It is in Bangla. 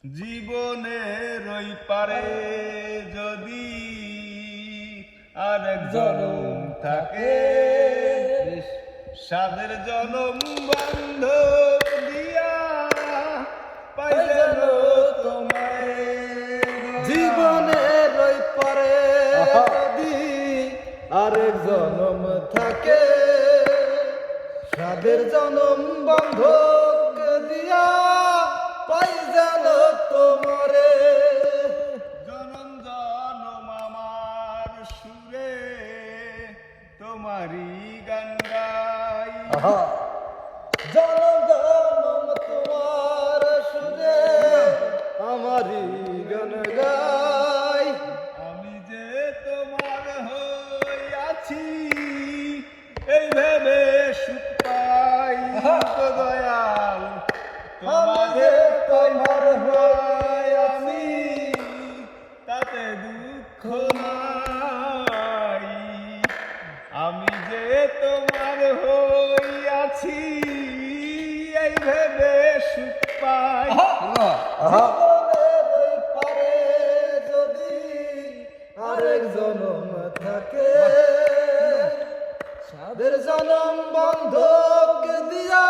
জীবনের ওই পারে যদি আরেক জনম থাকে, সাদের জনম বান্ধব দিয়া পাই যেন তোমায়। জীবনের ওই পারে যদি আরেক জনম থাকে, সাদের জনম বন্ধক দিয়া পাই যেন তোমারে। জনম জনম আমার সুরে তোমারই গান গাই। জনম জনম তোমার সুরে আমারই গান গাই। আমি যে তোমার হইয়াছি এই ভেবে সুখ পাই গো দয়াল। আমাকে তোমার হইয়াছি তাতে দুঃখ নাই। আমি যে তোমার হইয়াছি এই ভেবে সুখ পাই। জীবনের ওই পারে যদি আরেক জনম থাকে, সাদের জনম বন্ধক দিয়া